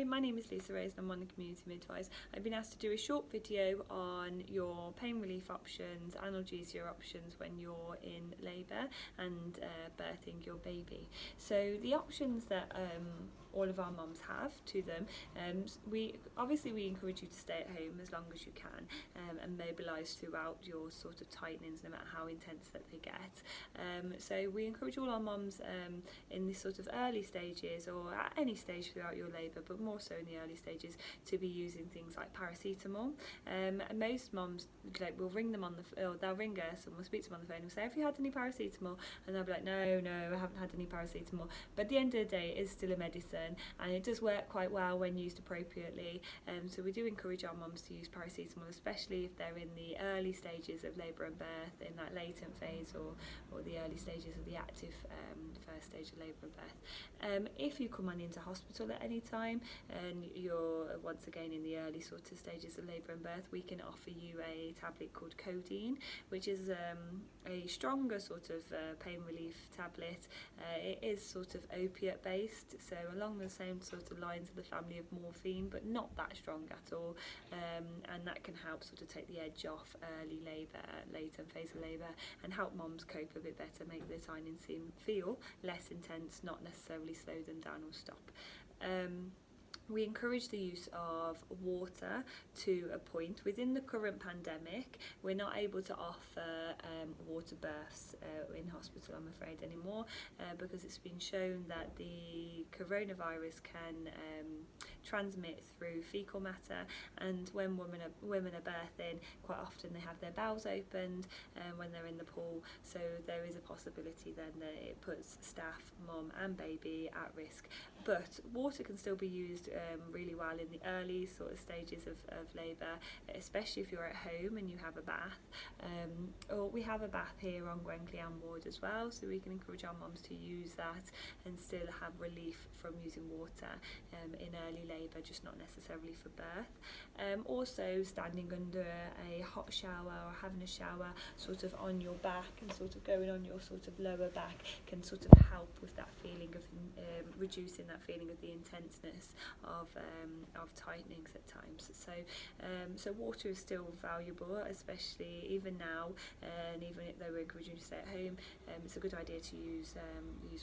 Hi, my name is Lisa Rose and I'm one of the community midwives. I've been asked to do a short video on your pain relief options, analgesia options when you're in labour and birthing your baby. So the options that all of our mums have to them, we encourage you to stay at home as long as you can and mobilise throughout your sort of tightenings, no matter how intense that they get. So we encourage all our mums in this sort of early stages, or at any stage throughout your labour, but more so in the early stages, to be using things like paracetamol. And most mums, like, will ring them on the or they'll ring us and we'll speak to them on the phone and say, have you had any paracetamol? And they'll be like, no, I haven't had any paracetamol. But at the end of the day, it is still a medicine and it does work quite well when used appropriately. So we do encourage our mums to use paracetamol, especially if they're in the early stages of labour and birth, in that latent phase, or the early stages of the active first stage of labour and birth. If you come on into hospital at any time and you're once again in the early sort of stages of labour and birth, we can offer you a tablet called codeine, which is a stronger sort of pain relief tablet. It is sort of opiate based, so along the same sort of lines of the family of morphine, but not that strong at all, and that can help sort of take the edge off early labour, latent phase of labour, and help mums cope a bit better, make the timing feel less intense, not necessarily slow them down or stop. We encourage the use of water to a point. Within the current pandemic, we're not able to offer water births in hospital, I'm afraid, anymore, because it's been shown that the coronavirus can transmit through fecal matter, and when women are birthing, quite often they have their bowels opened when they're in the pool, so there is a possibility then that it puts staff, mum and baby at risk. But water can still be used really well in the early sort of stages of labour, especially if you're at home and you have a bath. Or we have a bath here on Bronglais ward as well, so we can encourage our mums to use that and still have relief from using water in early labour, just not necessarily for birth. Also, standing under a hot shower or having a shower sort of on your back and sort of going on your sort of lower back can sort of help with that feeling of reducing that feeling of the intenseness of tightenings at times. So water is still valuable, especially even now, and even though we're encouraging you to stay at home, it's a good idea to use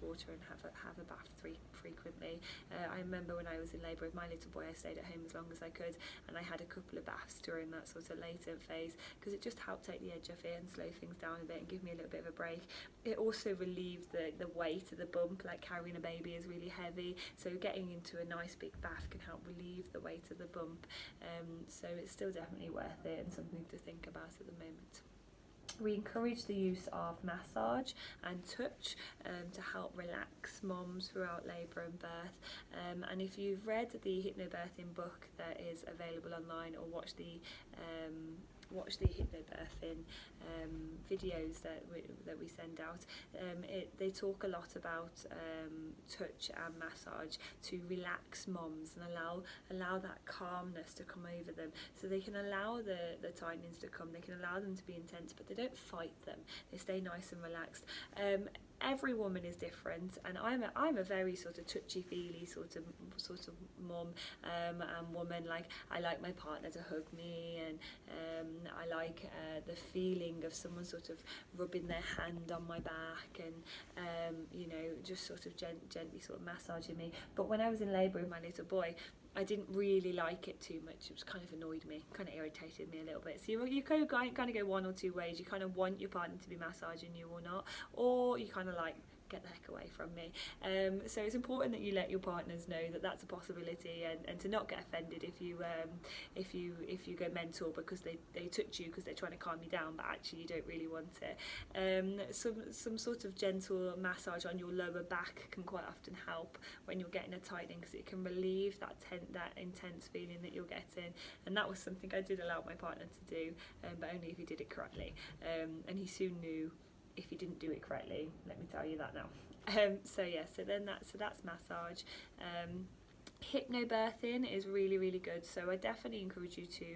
water and have a bath frequently. I remember when I was in labour with my little boy, I stayed at home as long as I could, and I had a couple of baths during that sort of latent phase, because it just helped take the edge off it and slow things down a bit and give me a little bit of a break. It also relieved the weight of the bump, like carrying a baby is really heavy, so getting into a nice big bath can help relieve the weight of the bump. So it's still definitely worth it and something to think about at the moment. We encourage the use of massage and touch to help relax mums throughout labour and birth. And if you've read the hypnobirthing book that is available online, or watch the hypnobirthing videos that we send out, they talk a lot about touch and massage to relax mums and allow that calmness to come over them, so they can allow the tightenings to come, they can allow them to be intense, but they don't fight them, they stay nice and relaxed. Every woman is different, and I'm a very sort of touchy-feely sort of mum and woman. Like, I like my partner to hug me, and I like the feeling of someone sort of rubbing their hand on my back and just sort of gently sort of massaging me. But when I was in labour with my little boy, I didn't really like it too much. It was kind of annoyed me, kind of irritated me a little bit. So you kind of go one or two ways. You kind of want your partner to be massaging you or not, or you kind of like, get the heck away from me. So it's important that you let your partners know that that's a possibility, and to not get offended if you go mental because they touch you because they're trying to calm you down, but actually you don't really want it. Some sort of gentle massage on your lower back can quite often help when you're getting a tightening, because it can relieve that intense feeling that you're getting. And that was something I did allow my partner to do, but only if he did it correctly. And he soon knew if he didn't do it correctly, let me tell you that now. So that's massage. Hypnobirthing is really, really good, so I definitely encourage you to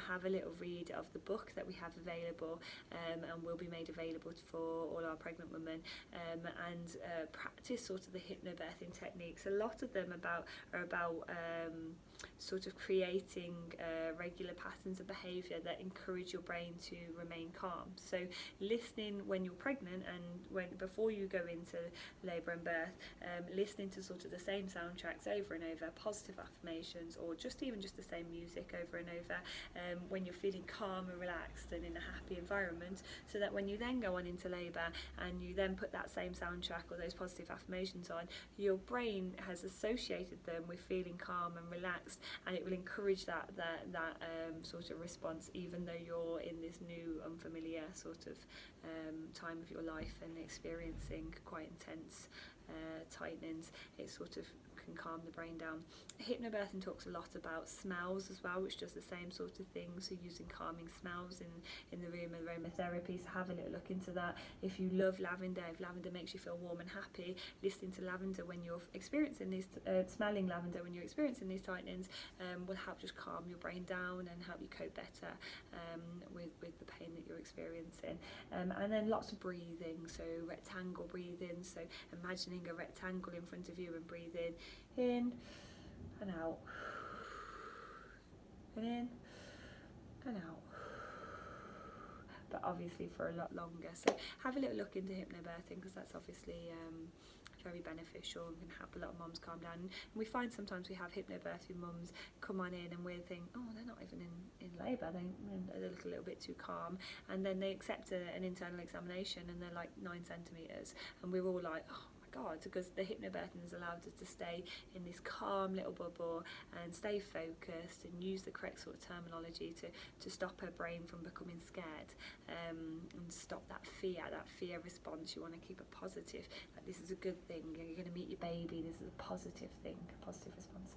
have a little read of the book that we have available, and will be made available for all our pregnant women, and practice sort of the hypnobirthing techniques. A lot of them are about sort of creating regular patterns of behaviour that encourage your brain to remain calm. So listening when you're pregnant and before you go into labour and birth, listening to sort of the same soundtracks over and over, positive affirmations, or just the same music over and over, when you're feeling calm and relaxed and in a happy environment, so that when you then go on into labour and you then put that same soundtrack or those positive affirmations on, your brain has associated them with feeling calm and relaxed, and it will encourage that sort of response, even though you're in this new unfamiliar sort of time of your life and experiencing quite intense tightenings. It sort of can calm the brain down. Hypnobirthing talks a lot about smells as well, which does the same sort of thing, so using calming smells in the room of aromatherapy, so have a little look into that. If you love lavender, if lavender makes you feel warm and happy, listening to lavender when you're experiencing these smelling lavender when you're experiencing these tightenings will help just calm your brain down and help you cope better with the pain that you're experiencing. And then lots of breathing, so rectangle breathing, so imagining a rectangle in front of you and breathing in and out, and in and out, but obviously for a lot longer. So have a little look into hypnobirthing, because that's obviously very beneficial and can help a lot of mums calm down. And we find sometimes we have hypnobirthing mums come on in and we think, oh, they're not even in labour, they look a little bit too calm, and then they accept an internal examination and they're like 9 centimetres, and we're all like, oh God, because the hypnobirthing has allowed us to stay in this calm little bubble and stay focused and use the correct sort of terminology to stop her brain from becoming scared, and stop that fear response. You want to keep it positive, like this is a good thing, you're going to meet your baby, this is a positive thing, a positive response.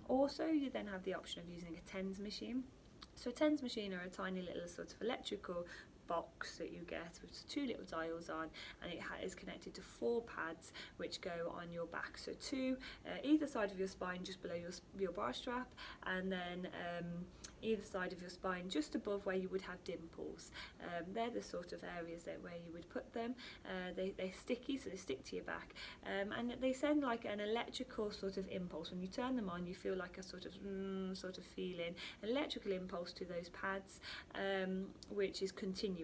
Also, you then have the option of using a TENS machine. So a TENS machine are a tiny little sort of electrical box that you get with 2 little dials on, and it is connected to 4 pads which go on your back, so 2 either side of your spine just below your bra strap, and then either side of your spine just above where you would have dimples. They're the sort of areas where you would put them. They're sticky, so they stick to your back, and they send like an electrical sort of impulse. When you turn them on, you feel like a sort of feeling, an electrical impulse to those pads, which is continuous.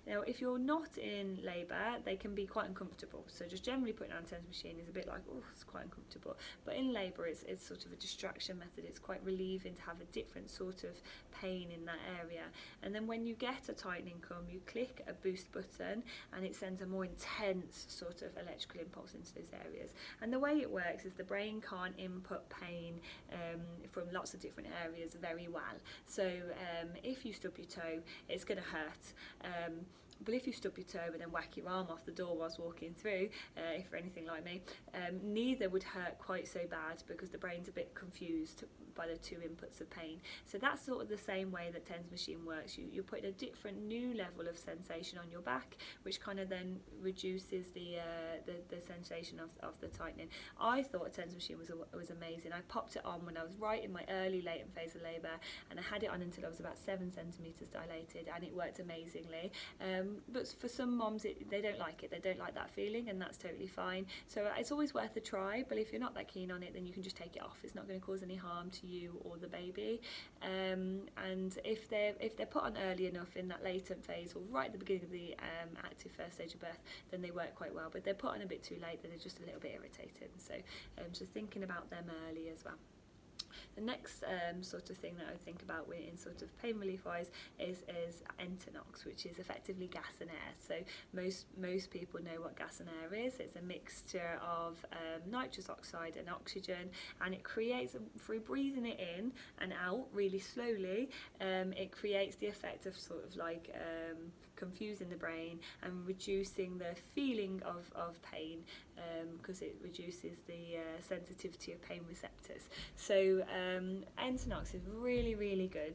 Now, if you're not in labour, they can be quite uncomfortable, so just generally putting on a TENS machine is a bit like, oh, it's quite uncomfortable, but in labour it's sort of a distraction method. It's quite relieving to have a different sort of pain in that area. And then when you get a tightening come, you click a boost button and it sends a more intense sort of electrical impulse into those areas. And the way it works is the brain can't input pain from lots of different areas very well. So if you stub your toe, it's going to hurt. But if you stub your toe and then whack your arm off the door whilst walking through, if you're anything like me, neither would hurt quite so bad, because the brain's a bit confused by the 2 inputs of pain. So that's sort of the same way that TENS machine works. You're putting a different new level of sensation on your back, which kind of then reduces the sensation of the tightening. I thought a TENS machine was amazing. I popped it on when I was right in my latent phase of labour, and I had it on until I was about 7 centimetres dilated, and it worked amazingly. But for some moms, they don't like it. They don't like that feeling, and that's totally fine. So it's always worth a try, but if you're not that keen on it, then you can just take it off. It's not going to cause any harm to you or the baby. And if they're put on early enough in that latent phase, or right at the beginning of the active first stage of birth, then they work quite well. But if they're put on a bit too late, then they're just a little bit irritating. So thinking about them early as well. The next sort of thing that I think about in sort of pain relief wise is Entonox, which is effectively gas and air. So most people know what gas and air is. It's a mixture of nitrous oxide and oxygen, and it creates, through breathing it in and out really slowly, it creates the effect of sort of like confusing the brain and reducing the feeling of pain, because it reduces the sensitivity of pain receptors. So Entonox is really, really good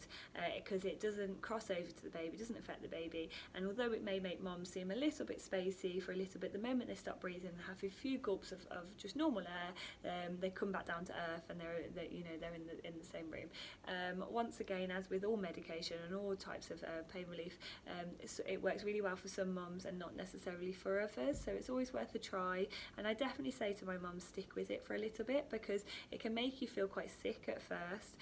because it doesn't cross over to the baby, doesn't affect the baby, and although it may make mums seem a little bit spacey for a little bit, the moment they stop breathing and have a few gulps of just normal air, they come back down to earth, and they're in the same room. Once again, as with all medication and all types of pain relief, it works really well for some mums and not necessarily for others, so it's always worth a try. And I definitely say to my mums, stick with it for a little bit, because it can make you feel quite sick at first,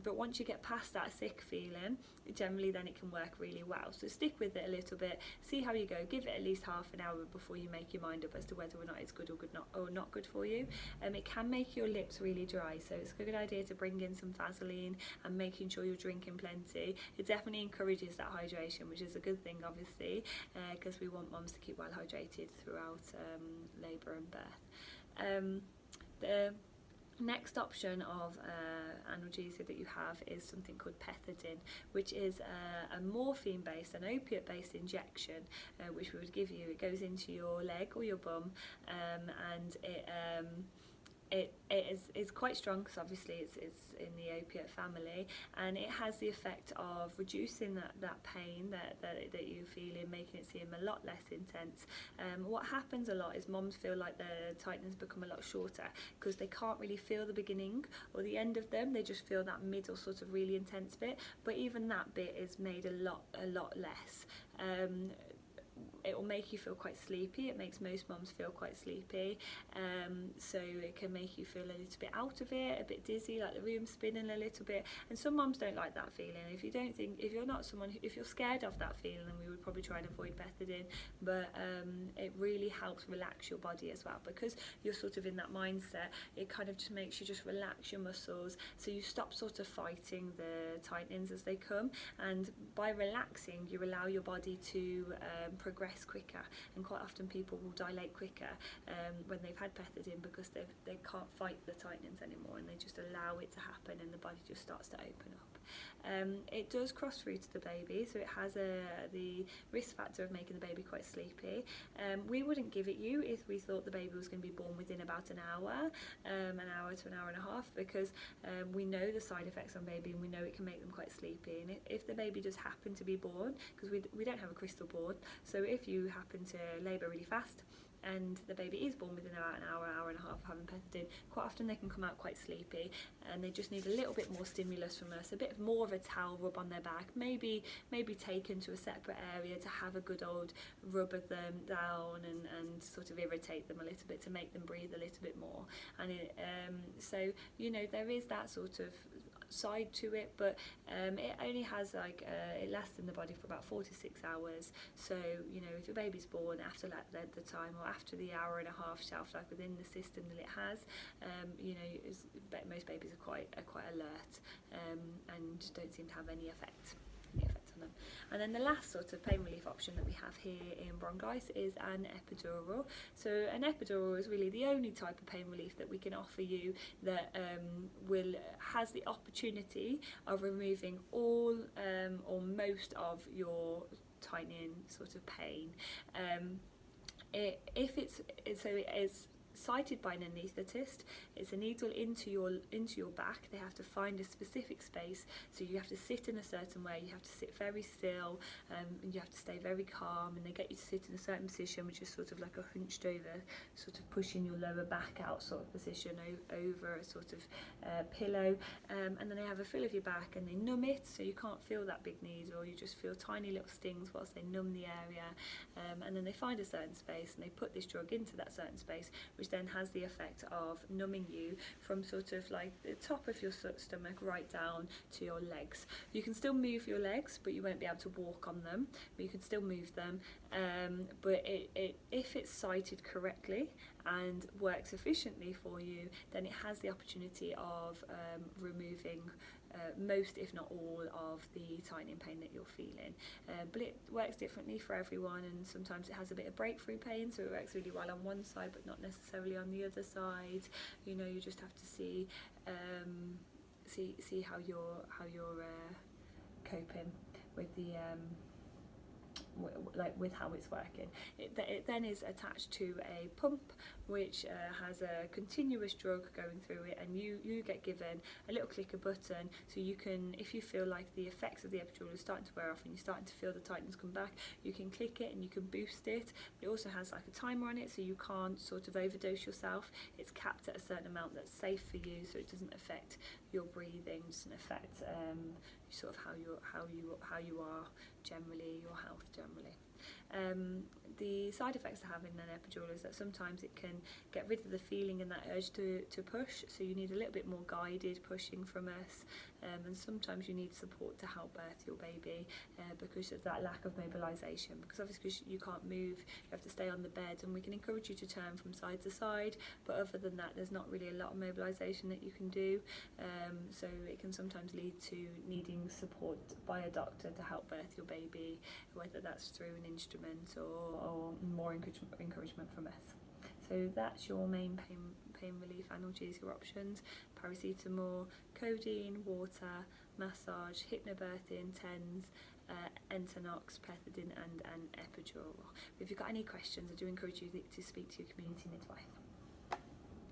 but once you get past that sick feeling, generally then it can work really well. So stick with it a little bit, see how you go, give it at least half an hour before you make your mind up as to whether or not it's good or not good for you. It can make your lips really dry, so it's a good idea to bring in some Vaseline and making sure you're drinking plenty. It definitely encourages that hydration, which is a good thing, obviously, because we want mums to keep well hydrated throughout labour and birth. The next option of analgesia that you have is something called pethidine, which is a morphine-based, an opiate-based injection, which we would give you. It goes into your leg or your bum, and it is quite strong, because obviously it's in the opiate family, and it has the effect of reducing that pain that you're feeling, making it seem a lot less intense. What happens a lot is mums feel like the tightenings become a lot shorter because they can't really feel the beginning or the end of them, they just feel that middle sort of really intense bit, but even that bit is made a lot less. It will make you feel quite sleepy. It makes most mums feel quite sleepy, so it can make you feel a little bit out of it, a bit dizzy, like the room's spinning a little bit, and some mums don't like that feeling. If you're not someone if you're scared of that feeling, then we would probably try and avoid pethidine, but it really helps relax your body as well, because you're sort of in that mindset. It kind of just makes you just relax your muscles, so you stop sort of fighting the tightenings as they come, and by relaxing you allow your body to progress quicker, and quite often people will dilate quicker when they've had pethidine, because they can't fight the tightenings anymore, and they just allow it to happen, and the body just starts to open up. It does cross through to the baby, so it has the risk factor of making the baby quite sleepy. We wouldn't give it you if we thought the baby was going to be born within about an hour to an hour and a half, because we know the side effects on baby, and we know it can make them quite sleepy. And if the baby does happen to be born, because we don't have a crystal ball, so if you happen to labour really fast and the baby is born within about an hour and a half of having pethidine, quite often they can come out quite sleepy, and they just need a little bit more stimulus from us, a bit more of a towel rub on their back, maybe taken to a separate area to have a good old rub of them down and sort of irritate them a little bit to make them breathe a little bit more. And so there is that sort of side to it, but it only has it lasts in the body for about 4 to 6 hours. So if your baby's born after the time, or after the hour and a half shelf life within the system that it has, most babies are quite alert and don't seem to have any effect on them. And then the last sort of pain relief option that we have here in Bronglais is an epidural. So an epidural is really the only type of pain relief that we can offer you that has the opportunity of removing all or most of your tightening sort of pain. If it's sighted by an anaesthetist, it's a needle into your back. They have to find a specific space, so you have to sit in a certain way, you have to sit very still, and you have to stay very calm, and they get you to sit in a certain position, which is sort of like a hunched over, sort of pushing your lower back out sort of position over a sort of pillow, and then they have a feel of your back and they numb it, so you can't feel that big needle, you just feel tiny little stings whilst they numb the area, and then they find a certain space and they put this drug into that certain space, which then has the effect of numbing you from sort of like the top of your stomach right down to your legs. You can still move your legs, but you won't be able to walk on them, but you can still move them, but if it's sighted correctly and works efficiently for you, then it has the opportunity of removing most, if not all, of the tightening pain that you're feeling. But it works differently for everyone, and sometimes it has a bit of breakthrough pain, so it works really well on one side but not necessarily on the other side. You just have to see how you're coping with the with how it's working. It then is attached to a pump which has a continuous drug going through it, and you get given a little clicker button, so you can, if you feel like the effects of the epidural are starting to wear off and you're starting to feel the tightness come back, you can click it and you can boost it. It also has like a timer on it, so you can't sort of overdose yourself. It's capped at a certain amount that's safe for you, so it doesn't affect your breathing, doesn't affect sort of how you are generally, your health generally. The side effects of having an epidural is that sometimes it can get rid of the feeling and that urge to push, so you need a little bit more guided pushing from us, and sometimes you need support to help birth your baby because of that lack of mobilisation, because obviously you can't move, you have to stay on the bed, and we can encourage you to turn from side to side, but other than that there's not really a lot of mobilisation that you can do, so it can sometimes lead to needing support by a doctor to help birth your baby, whether that's through an instrument or more encouragement from us. So that's your main pain relief analgesia options: paracetamol, codeine, water, massage, hypnobirthing, TENS, Entonox, pethidine and an epidural. If you've got any questions, I do encourage you to speak to your community midwife.